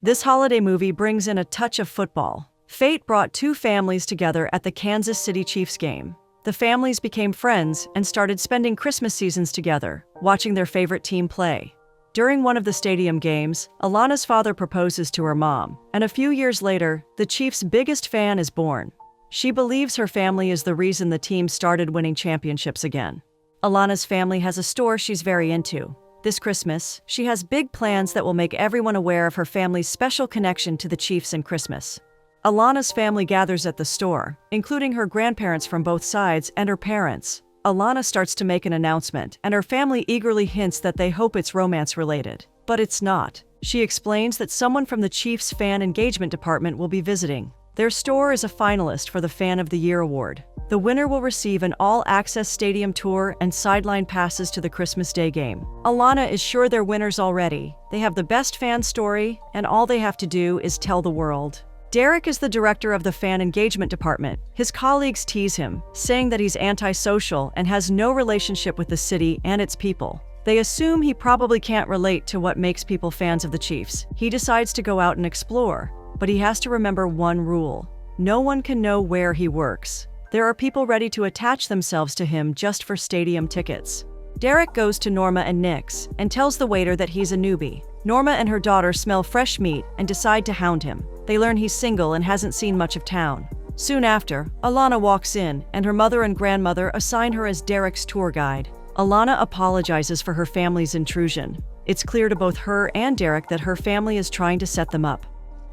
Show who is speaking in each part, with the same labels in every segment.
Speaker 1: This holiday movie brings in a touch of football. Fate brought two families together at the Kansas City Chiefs game. The families became friends and started spending Christmas seasons together, watching their favorite team play. During one of the stadium games, Alana's father proposes to her mom, and a few years later, the Chiefs' biggest fan is born. She believes her family is the reason the team started winning championships again. Alana's family has a store she's very into. This Christmas, she has big plans that will make everyone aware of her family's special connection to the Chiefs and Christmas. Alana's family gathers at the store, including her grandparents from both sides and her parents. Alana starts to make an announcement, and her family eagerly hints that they hope it's romance-related. But it's not. She explains that someone from the Chiefs fan engagement department will be visiting. Their store is a finalist for the Fan of the Year award. The winner will receive an all-access stadium tour and sideline passes to the Christmas Day game. Alana is sure they're winners already. They have the best fan story, and all they have to do is tell the world. Derek is the director of the fan engagement department. His colleagues tease him, saying that he's antisocial and has no relationship with the city and its people. They assume he probably can't relate to what makes people fans of the Chiefs. He decides to go out and explore, but he has to remember one rule. No one can know where he works. There are people ready to attach themselves to him just for stadium tickets. Derek goes to Norma and Nick's and tells the waiter that he's a newbie. Norma and her daughter smell fresh meat and decide to hound him. They learn he's single and hasn't seen much of town. Soon after, Alana walks in, and her mother and grandmother assign her as Derek's tour guide. Alana apologizes for her family's intrusion. It's clear to both her and Derek that her family is trying to set them up.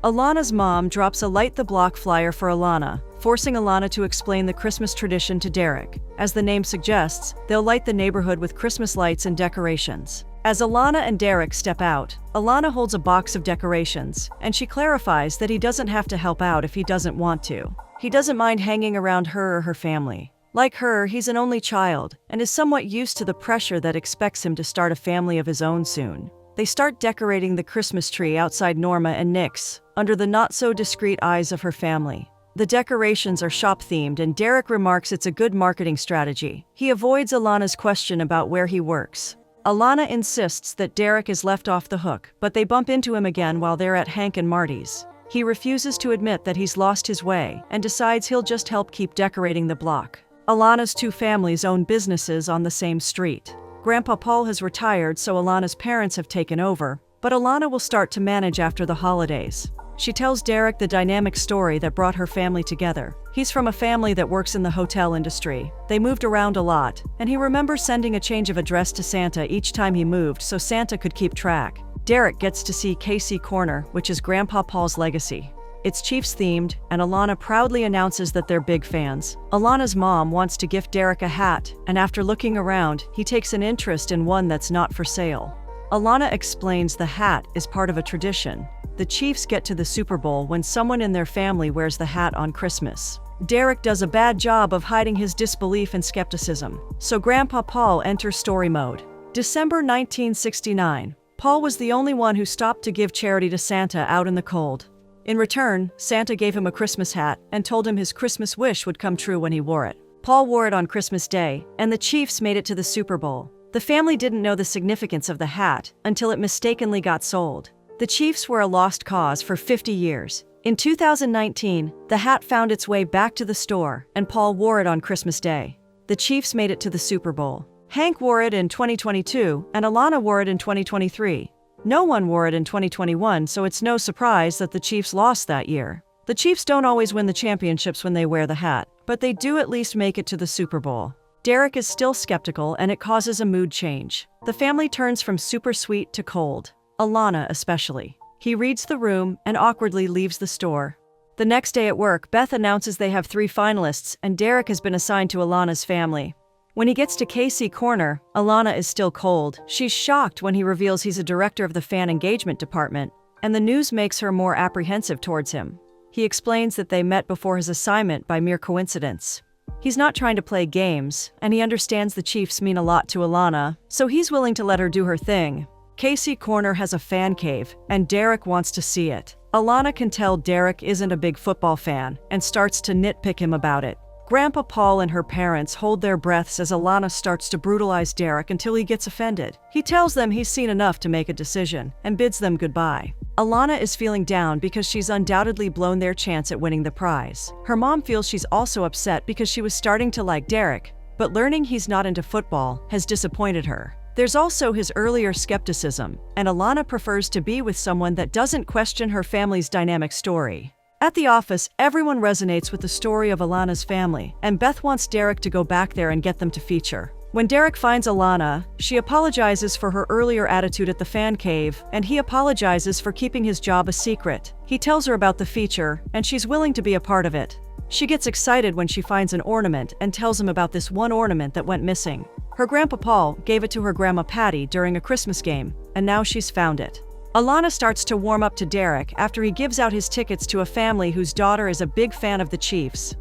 Speaker 1: Alana's mom drops a Light the Block flyer for Alana, forcing Alana to explain the Christmas tradition to Derek. As the name suggests, they'll light the neighborhood with Christmas lights and decorations. As Alana and Derek step out, Alana holds a box of decorations, and she clarifies that he doesn't have to help out if he doesn't want to. He doesn't mind hanging around her or her family. Like her, he's an only child, and is somewhat used to the pressure that expects him to start a family of his own soon. They start decorating the Christmas tree outside Norma and Nick's, under the not-so-discreet eyes of her family. The decorations are shop-themed, and Derek remarks it's a good marketing strategy. He avoids Alana's question about where he works. Alana insists that Derek is left off the hook, but they bump into him again while they're at Hank and Marty's. He refuses to admit that he's lost his way and decides he'll just help keep decorating the block. Alana's two families own businesses on the same street. Grandpa Paul has retired, so Alana's parents have taken over, but Alana will start to manage after the holidays. She tells Derek the dynamic story that brought her family together. He's from a family that works in the hotel industry. They moved around a lot, and he remembers sending a change of address to Santa each time he moved so Santa could keep track. Derek gets to see KC Corner, which is Grandpa Paul's legacy. It's Chiefs-themed, and Alana proudly announces that they're big fans. Alana's mom wants to gift Derek a hat, and after looking around, he takes an interest in one that's not for sale. Alana explains the hat is part of a tradition. The Chiefs get to the Super Bowl when someone in their family wears the hat on Christmas. Derek does a bad job of hiding his disbelief and skepticism, so Grandpa Paul enters story mode. December 1969. Paul was the only one who stopped to give charity to Santa out in the cold. In return, Santa gave him a Christmas hat and told him his Christmas wish would come true when he wore it. Paul wore it on Christmas Day, and the Chiefs made it to the Super Bowl. The family didn't know the significance of the hat until it mistakenly got sold. The Chiefs were a lost cause for 50 years. In 2019, the hat found its way back to the store, and Paul wore it on Christmas Day. The Chiefs made it to the Super Bowl. Hank wore it in 2022, and Alana wore it in 2023. No one wore it in 2021, so it's no surprise that the Chiefs lost that year. The Chiefs don't always win the championships when they wear the hat, but they do at least make it to the Super Bowl. Derek is still skeptical, and it causes a mood change. The family turns from super sweet to cold. Alana especially. He reads the room and awkwardly leaves the store. The next day at work, Beth announces they have 3 finalists, and Derek has been assigned to Alana's family. When he gets to KC Corner, Alana is still cold. She's shocked when he reveals he's a director of the fan engagement department, and the news makes her more apprehensive towards him. He explains that they met before his assignment by mere coincidence. He's not trying to play games, and he understands the Chiefs mean a lot to Alana, so he's willing to let her do her thing. KC Corner has a fan cave, and Derek wants to see it. Alana can tell Derek isn't a big football fan and starts to nitpick him about it. Grandpa Paul and her parents hold their breaths as Alana starts to brutalize Derek until he gets offended. He tells them he's seen enough to make a decision and bids them goodbye. Alana is feeling down because she's undoubtedly blown their chance at winning the prize. Her mom feels she's also upset because she was starting to like Derek, but learning he's not into football has disappointed her. There's also his earlier skepticism, and Alana prefers to be with someone that doesn't question her family's dynamic story. At the office, everyone resonates with the story of Alana's family, and Beth wants Derek to go back there and get them to feature. When Derek finds Alana, she apologizes for her earlier attitude at the fan cave, and he apologizes for keeping his job a secret. He tells her about the feature, and she's willing to be a part of it. She gets excited when she finds an ornament and tells him about this one ornament that went missing. Her Grandpa Paul gave it to her Grandma Patty during a Christmas game, and now she's found it. Alana starts to warm up to Derek after he gives out his tickets to a family whose daughter is a big fan of the Chiefs.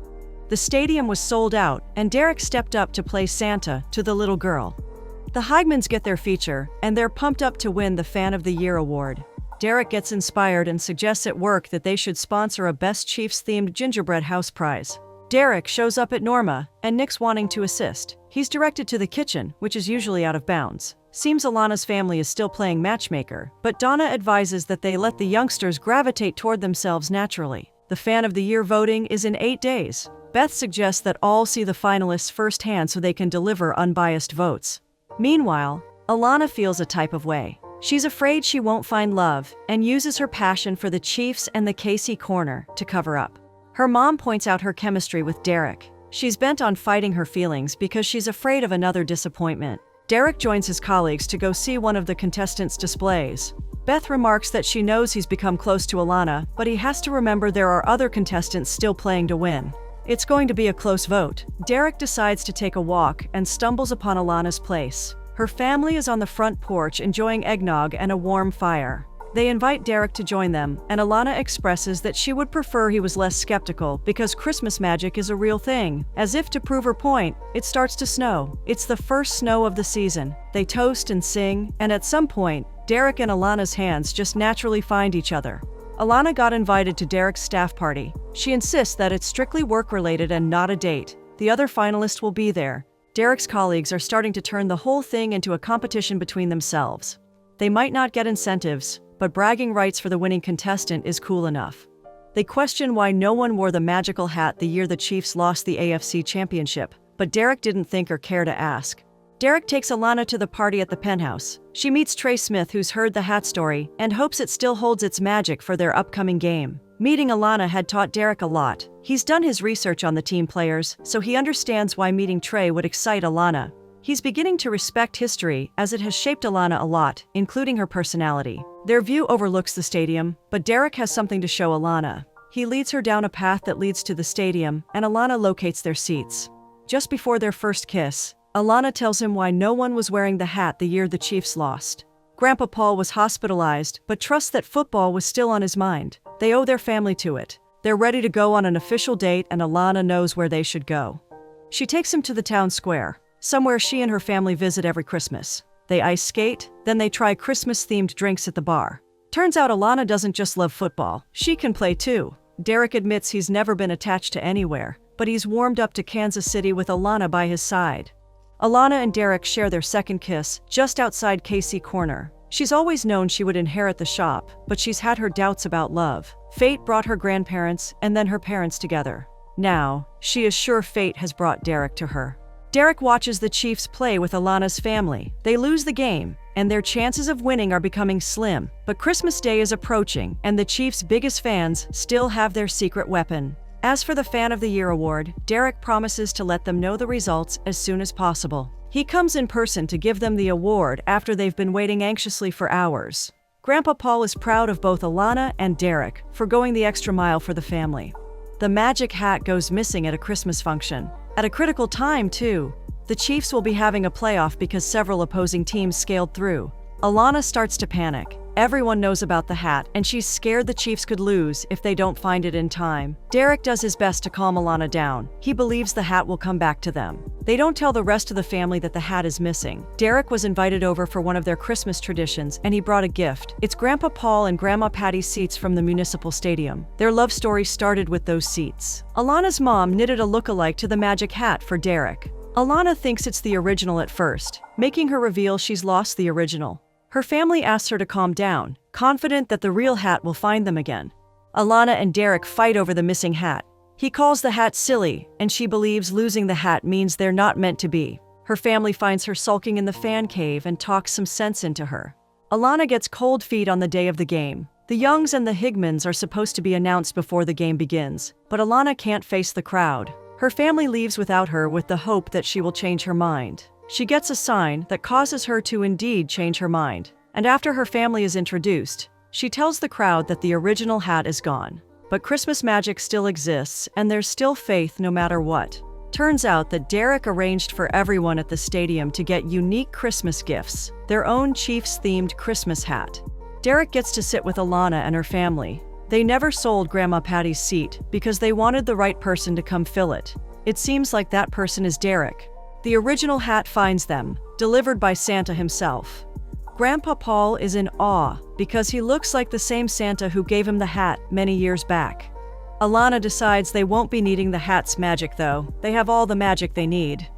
Speaker 1: The stadium was sold out, and Derek stepped up to play Santa to the little girl. The Heigmans get their feature, and they're pumped up to win the Fan of the Year award. Derek gets inspired and suggests at work that they should sponsor a Best Chiefs-themed gingerbread house prize. Derek shows up at Norma, and Nick's wanting to assist. He's directed to the kitchen, which is usually out of bounds. Seems Alana's family is still playing matchmaker, but Donna advises that they let the youngsters gravitate toward themselves naturally. The Fan of the Year voting is in 8 days. Beth suggests that all see the finalists firsthand so they can deliver unbiased votes. Meanwhile, Alana feels a type of way. She's afraid she won't find love and uses her passion for the Chiefs and the KC Corner to cover up. Her mom points out her chemistry with Derek. She's bent on fighting her feelings because she's afraid of another disappointment. Derek joins his colleagues to go see one of the contestants' displays. Beth remarks that she knows he's become close to Alana, but he has to remember there are other contestants still playing to win. It's going to be a close vote. Derek decides to take a walk and stumbles upon Alana's place. Her family is on the front porch enjoying eggnog and a warm fire. They invite Derek to join them, and Alana expresses that she would prefer he was less skeptical because Christmas magic is a real thing. As if to prove her point, it starts to snow. It's the first snow of the season. They toast and sing, and at some point, Derek and Alana's hands just naturally find each other. Alana got invited to Derek's staff party. She insists that it's strictly work-related and not a date. The other finalists will be there. Derek's colleagues are starting to turn the whole thing into a competition between themselves. They might not get incentives, but bragging rights for the winning contestant is cool enough. They question why no one wore the magical hat the year the Chiefs lost the AFC Championship, but Derek didn't think or care to ask. Derek takes Alana to the party at the penthouse. She meets Trey Smith, who's heard the hat story, and hopes it still holds its magic for their upcoming game. Meeting Alana had taught Derek a lot. He's done his research on the team players, so he understands why meeting Trey would excite Alana. He's beginning to respect history as it has shaped Alana a lot, including her personality. Their view overlooks the stadium, but Derek has something to show Alana. He leads her down a path that leads to the stadium, and Alana locates their seats. Just before their first kiss, Alana tells him why no one was wearing the hat the year the Chiefs lost. Grandpa Paul was hospitalized, but trusts that football was still on his mind. They owe their family to it. They're ready to go on an official date, and Alana knows where they should go. She takes him to the town square, somewhere she and her family visit every Christmas. They ice skate, then they try Christmas-themed drinks at the bar. Turns out Alana doesn't just love football, she can play too. Derek admits he's never been attached to anywhere, but he's warmed up to Kansas City with Alana by his side. Alana and Derek share their second kiss just outside KC Corner. She's always known she would inherit the shop, but she's had her doubts about love. Fate brought her grandparents and then her parents together. Now, she is sure fate has brought Derek to her. Derek watches the Chiefs play with Alana's family. They lose the game, and their chances of winning are becoming slim. But Christmas Day is approaching, and the Chiefs' biggest fans still have their secret weapon. As for the Fan of the Year award, Derek promises to let them know the results as soon as possible. He comes in person to give them the award after they've been waiting anxiously for hours. Grandpa Paul is proud of both Alana and Derek for going the extra mile for the family. The magic hat goes missing at a Christmas function. At a critical time, too. The Chiefs will be having a playoff because several opposing teams scaled through. Alana starts to panic. Everyone knows about the hat, and she's scared the Chiefs could lose if they don't find it in time. Derek does his best to calm Alana down. He believes the hat will come back to them. They don't tell the rest of the family that the hat is missing. Derek was invited over for one of their Christmas traditions, and he brought a gift. It's Grandpa Paul and Grandma Patty's seats from the municipal stadium. Their love story started with those seats. Alana's mom knitted a look-alike to the magic hat for Derek. Alana thinks it's the original at first, making her reveal she's lost the original. Her family asks her to calm down, confident that the real hat will find them again. Alana and Derek fight over the missing hat. He calls the hat silly, and she believes losing the hat means they're not meant to be. Her family finds her sulking in the fan cave and talks some sense into her. Alana gets cold feet on the day of the game. The Youngs and the Higmans are supposed to be announced before the game begins, but Alana can't face the crowd. Her family leaves without her with the hope that she will change her mind. She gets a sign that causes her to indeed change her mind. And after her family is introduced, she tells the crowd that the original hat is gone. But Christmas magic still exists, and there's still faith no matter what. Turns out that Derek arranged for everyone at the stadium to get unique Christmas gifts, their own Chiefs-themed Christmas hat. Derek gets to sit with Alana and her family. They never sold Grandma Patty's seat because they wanted the right person to come fill it. It seems like that person is Derek. The original hat finds them, delivered by Santa himself. Grandpa Paul is in awe because he looks like the same Santa who gave him the hat many years back. Alana decides they won't be needing the hat's magic though. They have all the magic they need.